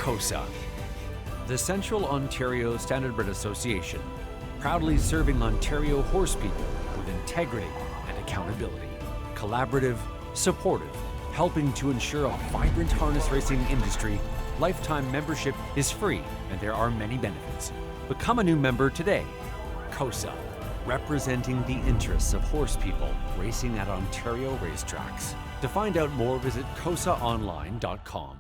COSA, the Central Ontario Standardbred Association, proudly serving Ontario horse people with integrity and accountability. Collaborative, supportive, helping to ensure a vibrant harness racing industry. Lifetime membership is free and there are many benefits. Become a new member today. COSA, representing the interests of horse people racing at Ontario racetracks. To find out more, visit cosaonline.com.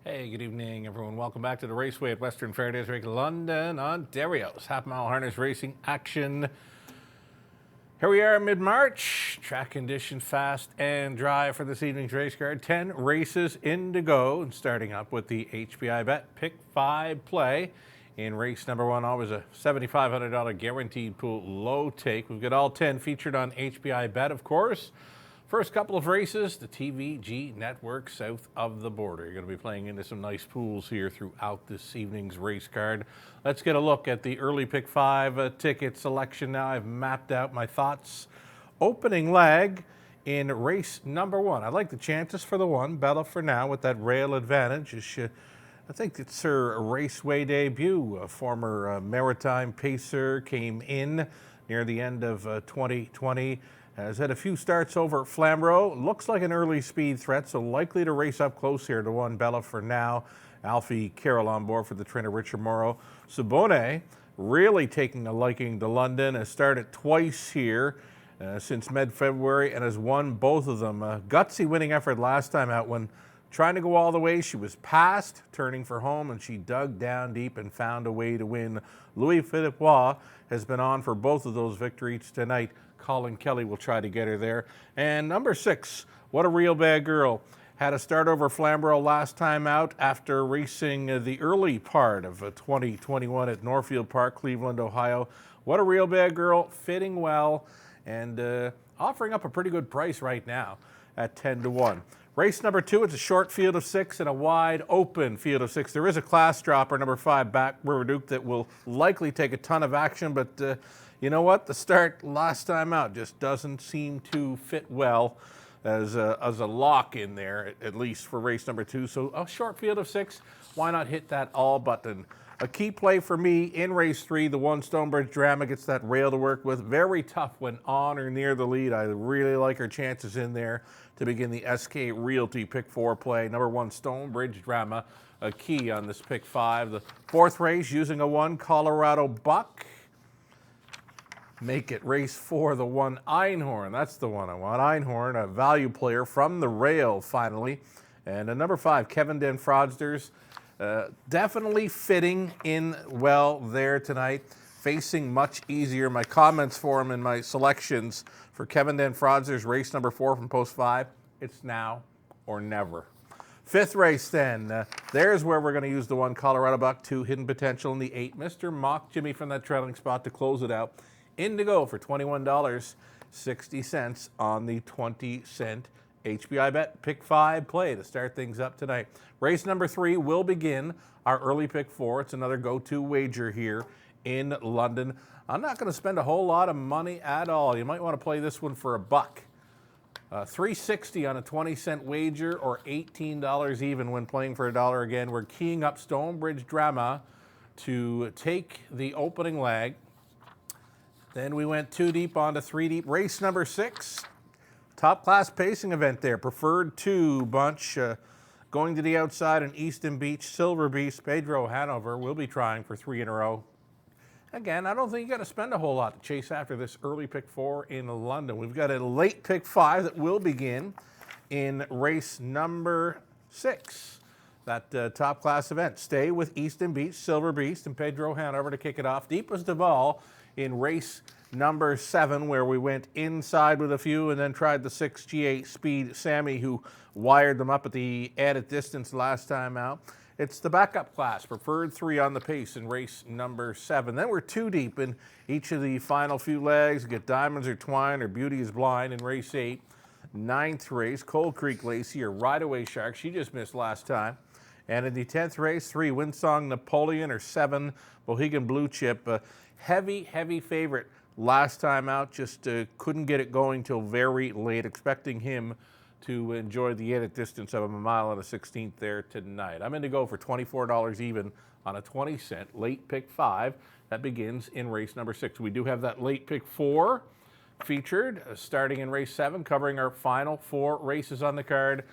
Hey, good evening, everyone. Welcome back to the Raceway at Western Fair District, London, Ontario's half-mile harness racing action. Here we are, mid-March. Track condition fast and dry for this evening's race card. 10 races in to go, and starting up with the HBI Bet Pick 5 play. In race number 1, always a $7,500 guaranteed pool low take. We've got all 10 featured on HBI Bet, of course. First couple of races, the TVG network south of the border. You're going to be playing into some nice pools here throughout this evening's race card. Let's get a look at the early pick 5 ticket selection now. I've mapped out my thoughts. Opening leg in race number 1. I like the chances for the 1, Bella for now, with that rail advantage. I think it's her Raceway debut. A former maritime pacer, came in near the end of 2020. Has had a few starts over at Flamborough. Looks like an early speed threat, so likely to race up close here to 1, Bella for now. Alfie Carroll on board for the trainer Richard Morrow. Sabone really taking a liking to London. Has started twice here since mid-February and has won both of them. A gutsy winning effort last time out when trying to go all the way. She was passed, turning for home, and she dug down deep and found a way to win. Louis Philippois has been on for both of those victories tonight. Colin Kelly will try to get her there. And number 6, What a Real Bad Girl. Had a start over Flamborough last time out after racing the early part of 2021 at Northfield Park, Cleveland, Ohio. What a Real Bad Girl, fitting well and offering up a pretty good price right now at 10 to 1. Race number 2, it's a short field of 6 and a wide open field of 6. There is a class dropper, number 5, Back River Duke, that will likely take a ton of action, but you know what? The start last time out just doesn't seem to fit well as a lock in there, at least for race number 2. So a short field of 6, why not hit that all button? A key play for me in race 3, the 1 Stonebridge Drama gets that rail to work with. Very tough when on or near the lead. I really like her chances in there to begin the SK Realty pick 4 play. Number 1 Stonebridge Drama, a key on this pick 5. The 4th race using a 1 Colorado Buck. Make it race 4, the 1 Einhorn. That's the one I want. Einhorn, a value player from the rail finally. And a number 5, Kevin Den Fraudsters. Definitely fitting in well there tonight. Facing much easier. My comments for him in my selections for Kevin Den Fraudsters, race number 4 from post 5. It's now or never. 5th race then. There's where we're going to use the 1 Colorado Buck, 2 Hidden Potential, and the 8 Mr. Mock Jimmy from that trailing spot to close it out. In to go for $21.60 on the 20-cent HBI Bet Pick 5 play to start things up tonight. Race number 3 will begin our early pick 4. It's another go-to wager here in London. I'm not going to spend a whole lot of money at all. You might want to play this one for a buck. $3.60 on a 20-cent wager, or $18 even when playing for $1 again. We're keying up Stonebridge Drama to take the opening leg. Then we went 2 deep onto 3 deep. Race number 6, top class pacing event there. Preferred 2 bunch going to the outside in Easton Beach. Silver Beast, Pedro Hanover will be trying for 3 in a row. Again, I don't think you got to spend a whole lot to chase after this early pick 4 in London. We've got a late pick 5 that will begin in race number 6. That top class event. Stay with Easton Beach, Silver Beast, and Pedro Hanover to kick it off. Deepest of all in race number 7, where we went inside with a few and then tried the 6 G8 Speed Sammy, who wired them up at the added distance last time out. It's the backup class, preferred 3 on the pace in race number 7. Then we're 2 deep in each of the final few legs. We get Diamonds Are Twine or Beauty is Blind in race 8. 9th race, Cold Creek Lacey or Rideaway Shark. She just missed last time. And in the 10th race, 3 Windsong Napoleon or 7 Mohegan Blue Chip. Heavy favorite last time out. Just couldn't get it going till very late. Expecting him to enjoy the added distance of a mile and a 16th there tonight. I'm in to go for $24 even on a 20-cent late pick 5. That begins in race number 6. We do have that late pick 4 featured starting in race 7, covering our final 4 races on the card.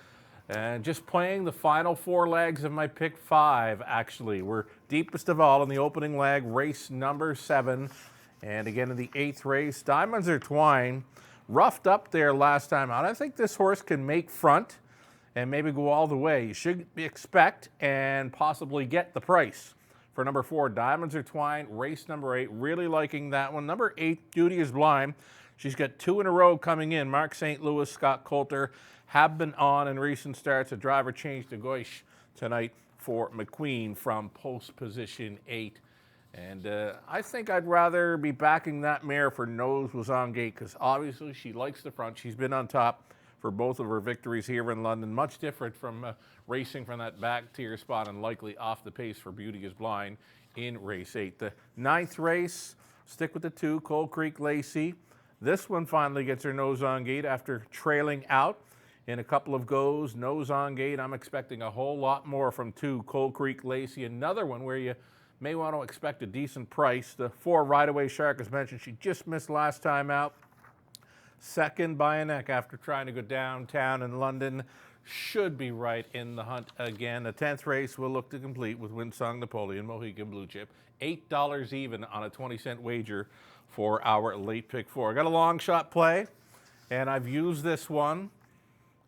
And just playing the final 4 legs of my pick 5, actually. We're deepest of all in the opening leg, race number 7. And again in the 8th race, Diamonds Are Twine. Roughed up there last time out. I think this horse can make front and maybe go all the way. You should expect and possibly get the price for number 4, Diamonds Are Twine, race number 8. Really liking that one. Number 8, Beauty is Blind. She's got 2 in a row coming in. Mark St. Louis, Scott Coulter have been on in recent starts. A driver change to Goish tonight for McQueen from post position 8. And I think I'd rather be backing that mare for Nose Was On Gate because obviously she likes the front. She's been on top for both of her victories here in London. Much different from racing from that back tier spot and likely off the pace for Beauty is Blind in race 8. The 9th race, stick with the 2, Cold Creek Lacey. This one finally gets her nose on gate after trailing out in a couple of goes. Nose on gate, I'm expecting a whole lot more from 2, Cold Creek Lacey. Another one where you may want to expect a decent price. The 4, Rideaway Shark, as mentioned, she just missed last time out. Second by a neck after trying to go downtown in London. Should be right in the hunt again. The 10th race will look to complete with Windsong Napoleon, Mohegan Blue Chip. $8 even on a 20-cent wager for our late pick 4. I got a long shot play, and I've used this one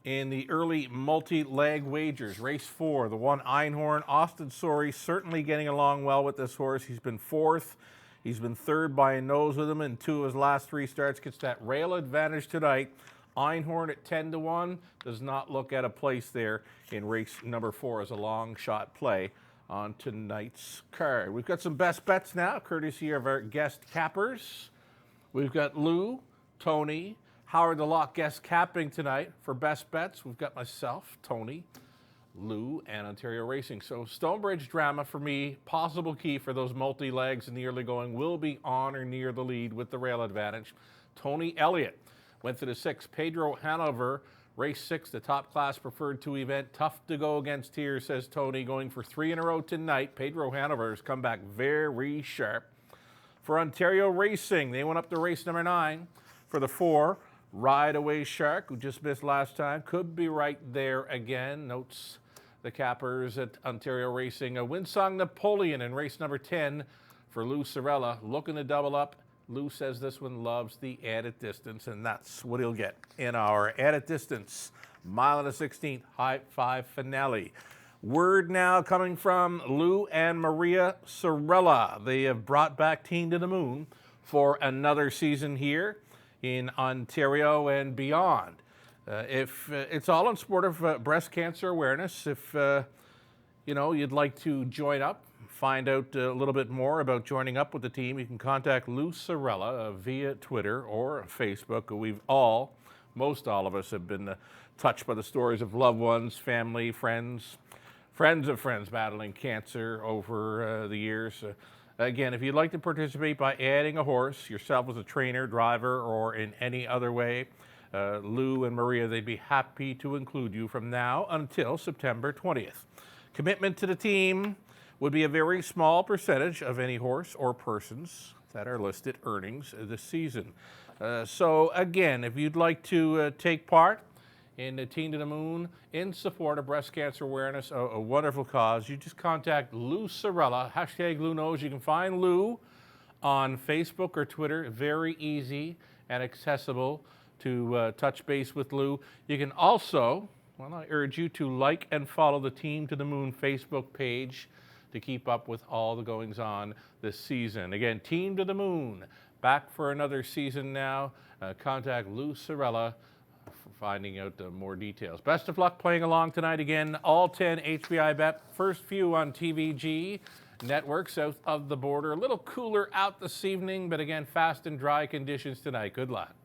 in the early multi-leg wagers. Race 4, the 1 Einhorn. Austin Sorey certainly getting along well with this horse. He's been 4th. He's been 3rd by a nose with him in 2 of his last 3 starts. Gets that rail advantage tonight. Einhorn at 10-1 does not look at a place there in race number 4 as a long shot play on tonight's card. We've got some best bets now, courtesy of our guest cappers. We've got Lou, Tony, Howard the Lock guest capping tonight for best bets. We've got myself, Tony, Lou, and Ontario Racing. So Stonebridge Drama for me, possible key for those multi-legs in the early going, will be on or near the lead with the rail advantage. Tony Elliott went to the 6. Pedro Hanover, race 6, the top class preferred 2 event. Tough to go against here, says Tony, going for 3 in a row tonight. Pedro Hanover has come back very sharp. For Ontario Racing, they went up to race number 9 for the 4. Rideaway Shark, who just missed last time, could be right there again. Notes the cappers at Ontario Racing. A Windsong Napoleon in race number 10 for Lou Sorella. Looking to double up. Lou says this one loves the added distance, and that's what he'll get in our added distance mile and a 16th high 5 finale. Word now coming from Lou and Maria Sorella. They have brought back Teen to the Moon for another season here in Ontario and beyond. If it's all in support of breast cancer awareness, if you'd like to join up, find out a little bit more about joining up with the team, you can contact Lou Sorella via Twitter or Facebook. Most all of us have been touched by the stories of loved ones, family, friends of friends battling cancer over the years. Again, if you'd like to participate by adding a horse, yourself as a trainer, driver, or in any other way, Lou and Maria, they'd be happy to include you from now until September 20th. Commitment to the team would be a very small percentage of any horse or persons that are listed earnings this season. So again, if you'd like to take part in the Teen to the Moon in support of breast cancer awareness, a wonderful cause, you just contact Lou Sorella, hashtag Lou Knows. You can find Lou on Facebook or Twitter. Very easy and accessible to touch base with Lou. You can also, I urge you to like and follow the Teen to the Moon Facebook page to keep up with all the goings on this season. Again, Teen to the Moon, back for another season now. Contact Lou Sorella finding out more details. Best of luck playing along tonight. Again, all 10 HBI Bet. First few on TVG network south of the border. A little cooler out this evening, but again, fast and dry conditions tonight. Good luck.